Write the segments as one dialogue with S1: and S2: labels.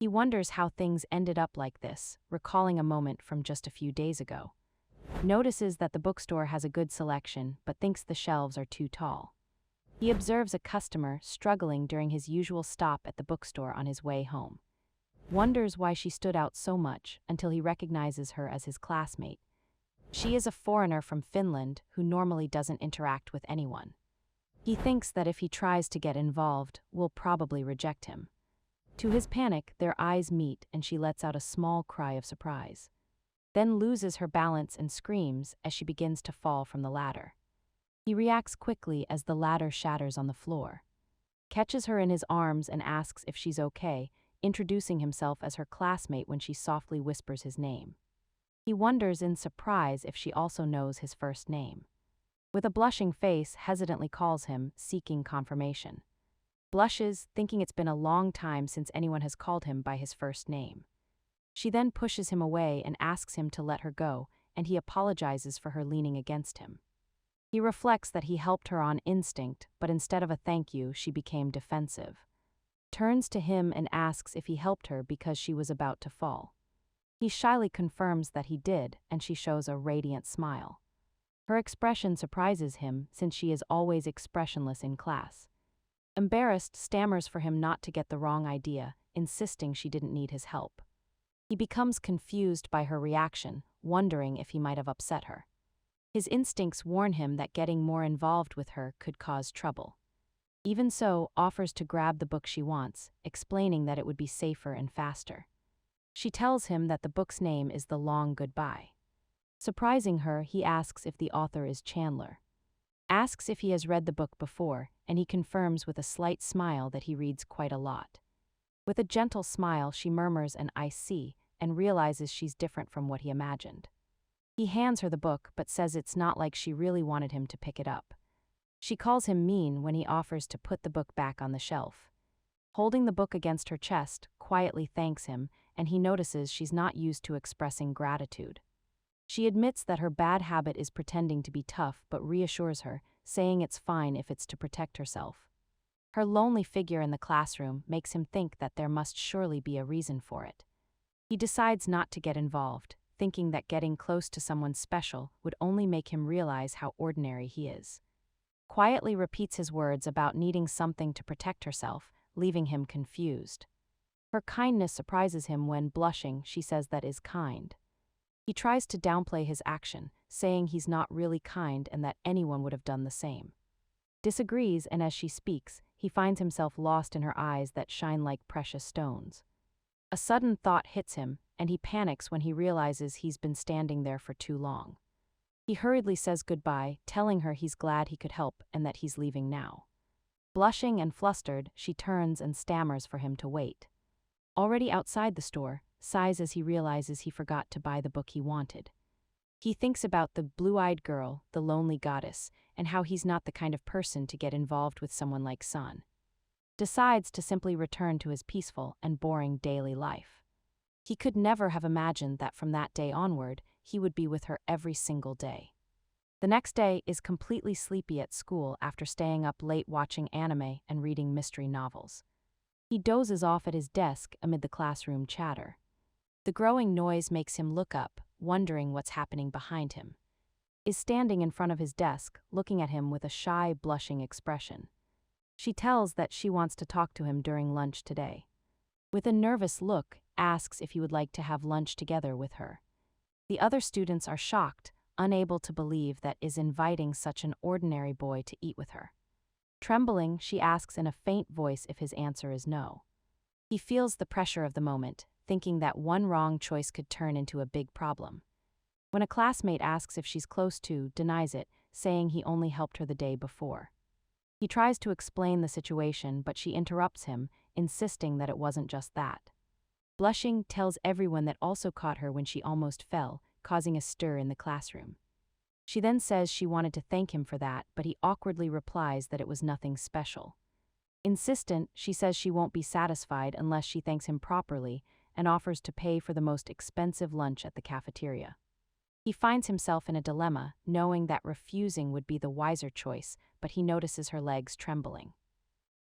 S1: He wonders how things ended up like this, recalling a moment from just a few days ago. Notices that the bookstore has a good selection, but thinks the shelves are too tall. He observes a customer struggling during his usual stop at the bookstore on his way home. Wonders why she stood out so much until he recognizes her as his classmate. She is a foreigner from Finland who normally doesn't interact with anyone. He thinks that if he tries to get involved, will probably reject him. To his panic, their eyes meet and she lets out a small cry of surprise. Then loses her balance and screams as she begins to fall from the ladder. He reacts quickly as the ladder shatters on the floor. Catches her in his arms and asks if she's okay, introducing himself as her classmate when she softly whispers his name. He wonders in surprise if she also knows his first name. With a blushing face, hesitantly calls him, seeking confirmation. Blushes, thinking it's been a long time since anyone has called him by his first name. She then pushes him away and asks him to let her go, and he apologizes for her leaning against him. He reflects that he helped her on instinct, but instead of a thank you, she became defensive. Turns to him and asks if he helped her because she was about to fall. He shyly confirms that he did, and she shows a radiant smile. Her expression surprises him since she is always expressionless in class. Embarrassed, stammers for him not to get the wrong idea, insisting she didn't need his help. He becomes confused by her reaction, wondering if he might have upset her. His instincts warn him that getting more involved with her could cause trouble. Even so, offers to grab the book she wants, explaining that it would be safer and faster. She tells him that the book's name is The Long Goodbye. Surprising her, he asks if the author is Chandler. Asks if he has read the book before, and he confirms with a slight smile that he reads quite a lot. With a gentle smile, she murmurs an "I see," and realizes she's different from what he imagined. He hands her the book but says it's not like she really wanted him to pick it up. She calls him mean when he offers to put the book back on the shelf. Holding the book against her chest, quietly thanks him, and he notices she's not used to expressing gratitude. She admits that her bad habit is pretending to be tough but reassures her, saying it's fine if it's to protect herself. Her lonely figure in the classroom makes him think that there must surely be a reason for it. He decides not to get involved, thinking that getting close to someone special would only make him realize how ordinary he is. Quietly repeats his words about needing something to protect herself, leaving him confused. Her kindness surprises him when, blushing, she says that is kind. He tries to downplay his action, saying he's not really kind and that anyone would have done the same. Disagrees, and as she speaks, he finds himself lost in her eyes that shine like precious stones. A sudden thought hits him, and he panics when he realizes he's been standing there for too long. He hurriedly says goodbye, telling her he's glad he could help and that he's leaving now. Blushing and flustered, she turns and stammers for him to wait. Already outside the store, sighs as he realizes he forgot to buy the book he wanted. He thinks about the blue-eyed girl, the lonely goddess, and how he's not the kind of person to get involved with someone like Sun. Decides to simply return to his peaceful and boring daily life. He could never have imagined that from that day onward, he would be with her every single day. The next day is completely sleepy at school after staying up late watching anime and reading mystery novels. He dozes off at his desk amid the classroom chatter. The growing noise makes him look up, wondering what's happening behind him. Is standing in front of his desk, looking at him with a shy, blushing expression. She tells that she wants to talk to him during lunch today. With a nervous look, asks if he would like to have lunch together with her. The other students are shocked, unable to believe that is inviting such an ordinary boy to eat with her. Trembling, she asks in a faint voice if his answer is no. He feels the pressure of the moment, thinking that one wrong choice could turn into a big problem. When a classmate asks if she's close to, denies it, saying he only helped her the day before. He tries to explain the situation, but she interrupts him, insisting that it wasn't just that. Blushing, tells everyone that also caught her when she almost fell, causing a stir in the classroom. She then says she wanted to thank him for that, but he awkwardly replies that it was nothing special. Insistent, she says she won't be satisfied unless she thanks him properly and offers to pay for the most expensive lunch at the cafeteria. He finds himself in a dilemma, knowing that refusing would be the wiser choice, but he notices her legs trembling.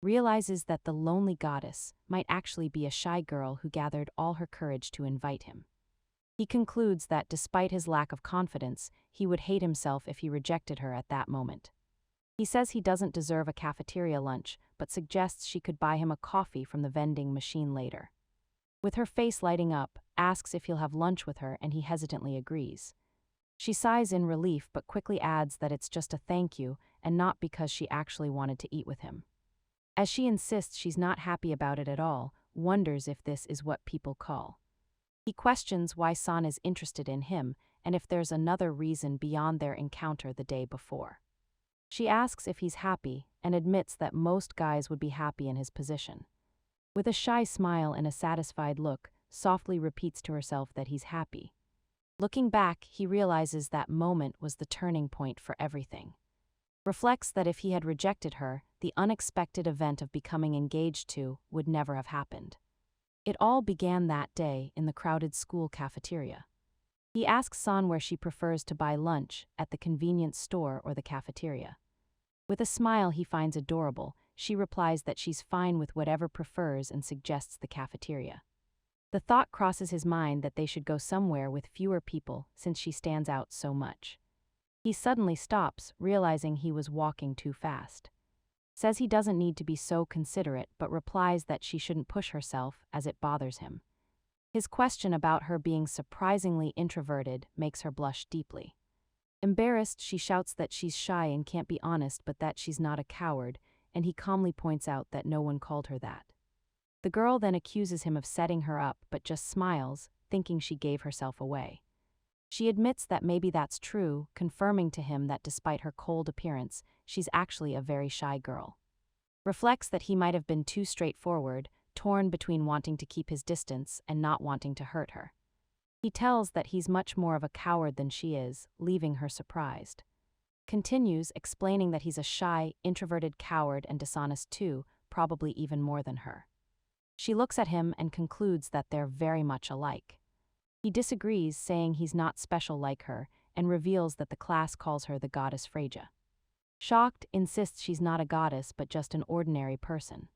S1: realizes that the lonely goddess might actually be a shy girl who gathered all her courage to invite him. He concludes that despite his lack of confidence, he would hate himself if he rejected her at that moment. He says he doesn't deserve a cafeteria lunch, but suggests she could buy him a coffee from the vending machine later. With her face lighting up, asks if he'll have lunch with her, and he hesitantly agrees. She sighs in relief but quickly adds that it's just a thank you and not because she actually wanted to eat with him. As she insists she's not happy about it at all, wonders if this is what people call. He questions why San is interested in him and if there's another reason beyond their encounter the day before. She asks if he's happy and admits that most guys would be happy in his position. With a shy smile and a satisfied look, softly repeats to herself that he's happy. Looking back, he realizes that moment was the turning point for everything. Reflects that if he had rejected her, the unexpected event of becoming engaged to would never have happened. It all began that day in the crowded school cafeteria. He asks San where she prefers to buy lunch, at the convenience store or the cafeteria. With a smile he finds adorable, she replies that she's fine with whatever prefers and suggests the cafeteria. The thought crosses his mind that they should go somewhere with fewer people since she stands out so much. He suddenly stops, realizing he was walking too fast. Says he doesn't need to be so considerate but replies that she shouldn't push herself as it bothers him. His question about her being surprisingly introverted makes her blush deeply. Embarrassed, she shouts that she's shy and can't be honest but that she's not a coward, and he calmly points out that no one called her that. The girl then accuses him of setting her up but just smiles, thinking she gave herself away. She admits that maybe that's true, confirming to him that despite her cold appearance, she's actually a very shy girl. Reflects that he might have been too straightforward, torn between wanting to keep his distance and not wanting to hurt her. He tells that he's much more of a coward than she is, leaving her surprised. Continues, explaining that he's a shy, introverted coward and dishonest too, probably even more than her. She looks at him and concludes that they're very much alike. He disagrees, saying he's not special like her, and reveals that the class calls her the goddess Freya. Shocked, insists she's not a goddess but just an ordinary person.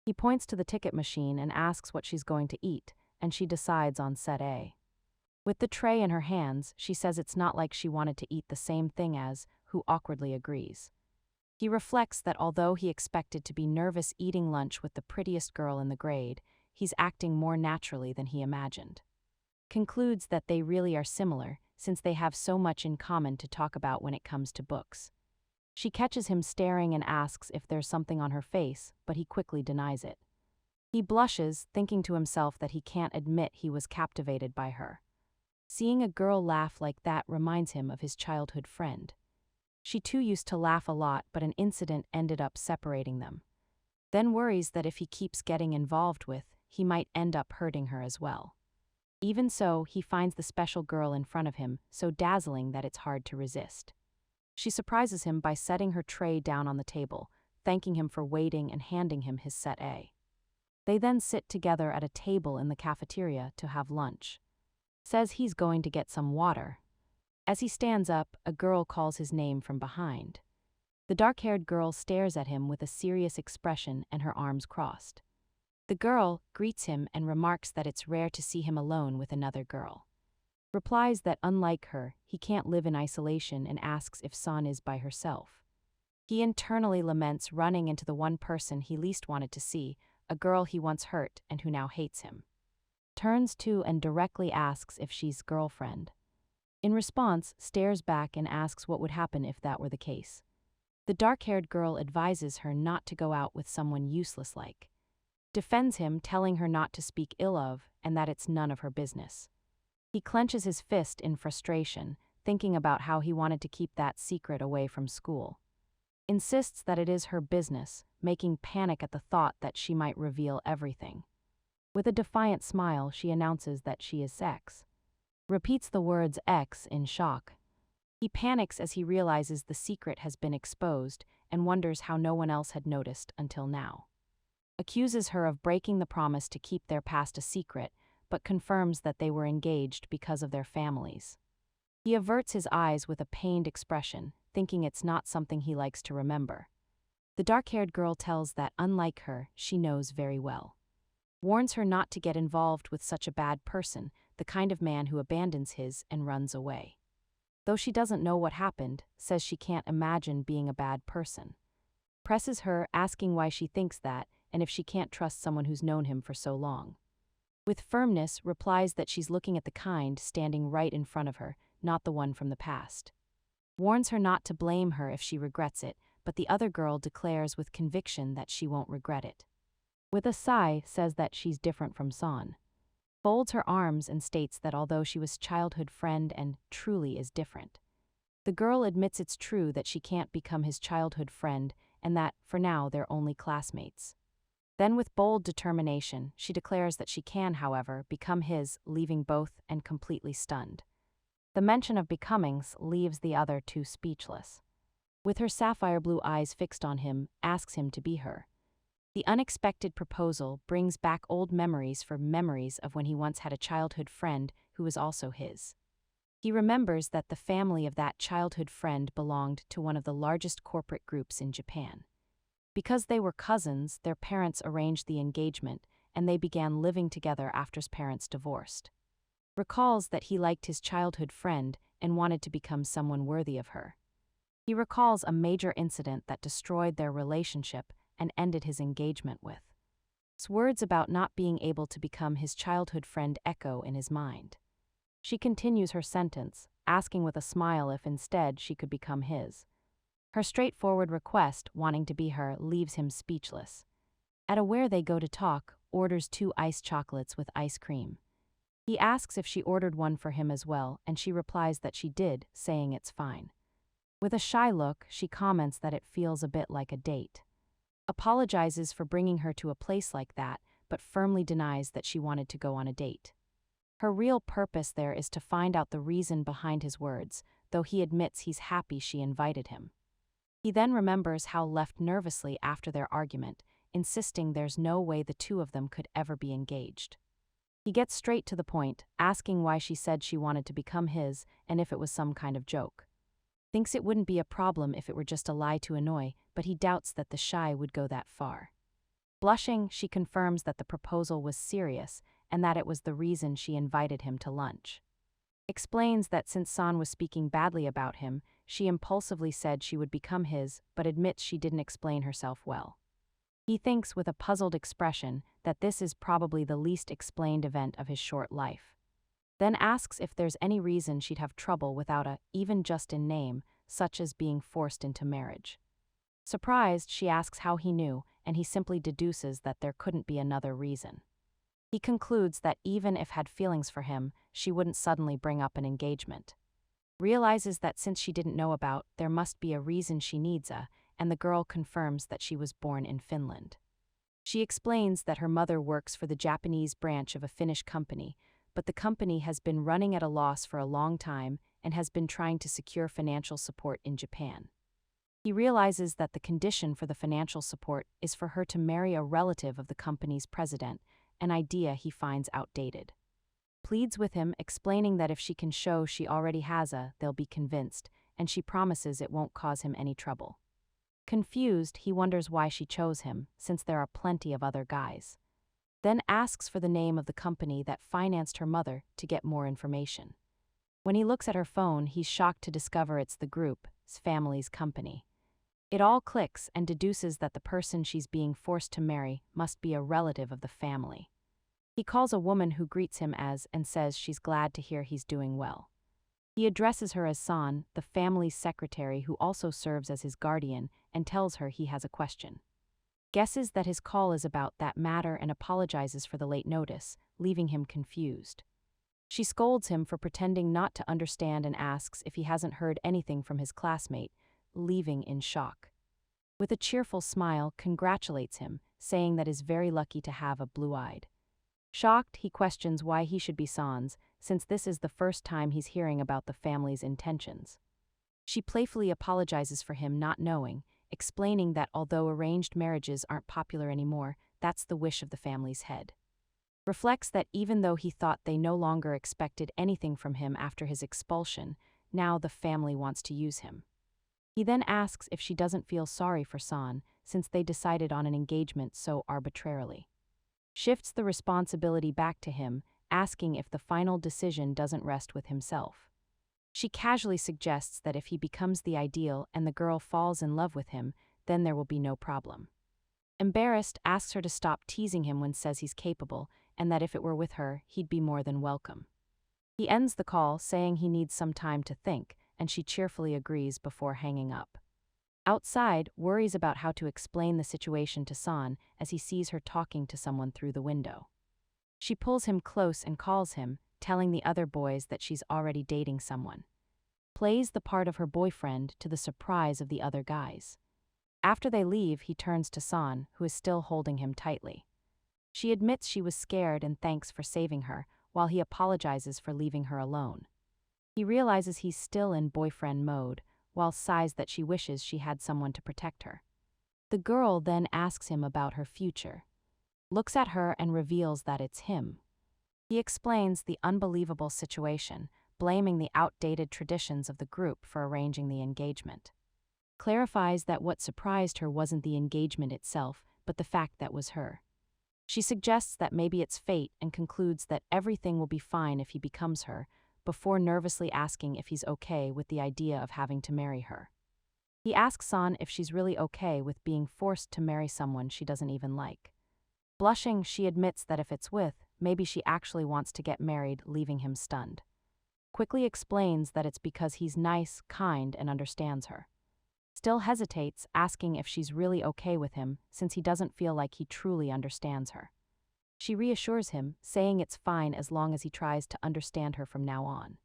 S1: He points to the ticket machine and asks what she's going to eat, and she decides on set A. With the tray in her hands, she says it's not like she wanted to eat the same thing as, who awkwardly agrees. He reflects that although he expected to be nervous eating lunch with the prettiest girl in the grade, he's acting more naturally than he imagined. Concludes that they really are similar, since they have so much in common to talk about when it comes to books. She catches him staring and asks if there's something on her face, but he quickly denies it. He blushes, thinking to himself that he can't admit he was captivated by her. Seeing a girl laugh like that reminds him of his childhood friend. She too used to laugh a lot, but an incident ended up separating them. Then worries that if he keeps getting involved with, he might end up hurting her as well. Even so, he finds the special girl in front of him so dazzling that it's hard to resist. She surprises him by setting her tray down on the table, thanking him for waiting and handing him his set A. They then sit together at a table in the cafeteria to have lunch. Says he's going to get some water. As he stands up, a girl calls his name from behind. The dark-haired girl stares at him with a serious expression and her arms crossed. The girl greets him and remarks that it's rare to see him alone with another girl. Replies that unlike her, he can't live in isolation and asks if San is by herself. He internally laments running into the one person he least wanted to see, a girl he once hurt and who now hates him. Turns to and directly asks if she's girlfriend. In response, stares back and asks what would happen if that were the case. The dark-haired girl advises her not to go out with someone useless-like. Defends him, telling her not to speak ill of and that it's none of her business. He clenches his fist in frustration, thinking about how he wanted to keep that secret away from school. Insists that it is her business, making panic at the thought that she might reveal everything. With a defiant smile, she announces that she is sex. Repeats the words X in shock. He panics as he realizes the secret has been exposed and wonders how no one else had noticed until now. Accuses her of breaking the promise to keep their past a secret, but confirms that they were engaged because of their families. He averts his eyes with a pained expression, thinking it's not something he likes to remember. The dark-haired girl tells that, unlike her, she knows very well. Warns her not to get involved with such a bad person, the kind of man who abandons his and runs away. Though she doesn't know what happened, says she can't imagine being a bad person. Presses her, asking why she thinks that, and if she can't trust someone who's known him for so long. With firmness, replies that she's looking at the kind standing right in front of her, not the one from the past. Warns her not to blame her if she regrets it, but the other girl declares with conviction that she won't regret it. With a sigh, says that she's different from San. Folds her arms and states that although she was childhood friend and truly is different. The girl admits it's true that she can't become his childhood friend and that, for now, they're only classmates. Then with bold determination, she declares that she can, however, become his, leaving both and completely stunned. The mention of becomings leaves the other two speechless. With her sapphire blue eyes fixed on him, asks him to be her. The unexpected proposal brings back old memories of when he once had a childhood friend who was also his. He remembers that the family of that childhood friend belonged to one of the largest corporate groups in Japan. Because they were cousins, their parents arranged the engagement, and they began living together after his parents divorced. Recalls that he liked his childhood friend and wanted to become someone worthy of her. He recalls a major incident that destroyed their relationship and ended his engagement with. His words about not being able to become his childhood friend echo in his mind. She continues her sentence, asking with a smile if instead she could become his. Her straightforward request, wanting to be her, leaves him speechless. At a where they go to talk, orders 2 iced chocolates with ice cream. He asks if she ordered one for him as well, and she replies that she did, saying it's fine. With a shy look, she comments that it feels a bit like a date. Apologizes for bringing her to a place like that, but firmly denies that she wanted to go on a date. Her real purpose there is to find out the reason behind his words, though he admits he's happy she invited him. He then remembers how left nervously after their argument, insisting there's no way the two of them could ever be engaged. He gets straight to the point, asking why she said she wanted to become his and if it was some kind of joke. Thinks it wouldn't be a problem if it were just a lie to annoy, but he doubts that the shy would go that far. Blushing, she confirms that the proposal was serious and that it was the reason she invited him to lunch. Explains that since San was speaking badly about him, she impulsively said she would become his, but admits she didn't explain herself well. He thinks with a puzzled expression that this is probably the least explained event of his short life. Then asks if there's any reason she'd have trouble without a, even just in name, such as being forced into marriage. Surprised, she asks how he knew, and he simply deduces that there couldn't be another reason. He concludes that even if had feelings for him, she wouldn't suddenly bring up an engagement. Realizes that since she didn't know about, there must be a reason she needs a, and the girl confirms that she was born in Finland. She explains that her mother works for the Japanese branch of a Finnish company, but the company has been running at a loss for a long time and has been trying to secure financial support in Japan. He realizes that the condition for the financial support is for her to marry a relative of the company's president, an idea he finds outdated. Pleads with him, explaining that if she can show she already has a, they'll be convinced, and she promises it won't cause him any trouble. Confused, he wonders why she chose him, since there are plenty of other guys. Then asks for the name of the company that financed her mother to get more information. When he looks at her phone, he's shocked to discover it's the group's family's company. It all clicks and deduces that the person she's being forced to marry must be a relative of the family. He calls a woman who greets him as and says she's glad to hear he's doing well. He addresses her as San, the family's secretary who also serves as his guardian, and tells her he has a question. Guesses that his call is about that matter and apologizes for the late notice, leaving him confused. She scolds him for pretending not to understand and asks if he hasn't heard anything from his classmate, leaving in shock. With a cheerful smile, congratulates him, saying that is very lucky to have a blue-eyed. Shocked, he questions why he should be San's, since this is the first time he's hearing about the family's intentions. She playfully apologizes for him not knowing, explaining that although arranged marriages aren't popular anymore, that's the wish of the family's head. Reflects that even though he thought they no longer expected anything from him after his expulsion, now the family wants to use him. He then asks if she doesn't feel sorry for San, since they decided on an engagement so arbitrarily. Shifts the responsibility back to him, asking if the final decision doesn't rest with himself. She casually suggests that if he becomes the ideal and the girl falls in love with him, then there will be no problem. Embarrassed, asks her to stop teasing him when says he's capable, and that if it were with her, he'd be more than welcome. He ends the call, saying he needs some time to think, and she cheerfully agrees before hanging up. Outside, worries about how to explain the situation to San as he sees her talking to someone through the window. She pulls him close and calls him, telling the other boys that she's already dating someone. Plays the part of her boyfriend to the surprise of the other guys. After they leave, he turns to San, who is still holding him tightly. She admits she was scared and thanks for saving her, while he apologizes for leaving her alone. He realizes he's still in boyfriend mode, while sighs that she wishes she had someone to protect her. The girl then asks him about her future, looks at her and reveals that it's him. He explains the unbelievable situation, blaming the outdated traditions of the group for arranging the engagement. Clarifies that what surprised her wasn't the engagement itself, but the fact that was her. She suggests that maybe it's fate and concludes that everything will be fine if he becomes her, before nervously asking if he's okay with the idea of having to marry her. He asks San if she's really okay with being forced to marry someone she doesn't even like. Blushing, she admits that if it's with, maybe she actually wants to get married, leaving him stunned. Quickly explains that it's because he's nice, kind, and understands her. Still hesitates, asking if she's really okay with him, since he doesn't feel like he truly understands her. She reassures him, saying it's fine as long as he tries to understand her from now on.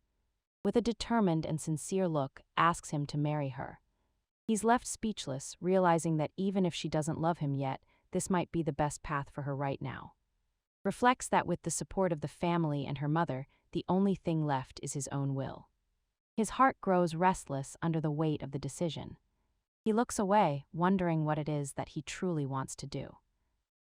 S1: With a determined and sincere look, asks him to marry her. He's left speechless, realizing that even if she doesn't love him yet, this might be the best path for her right now. Reflects that with the support of the family and her mother, the only thing left is his own will. His heart grows restless under the weight of the decision. He looks away, wondering what it is that he truly wants to do.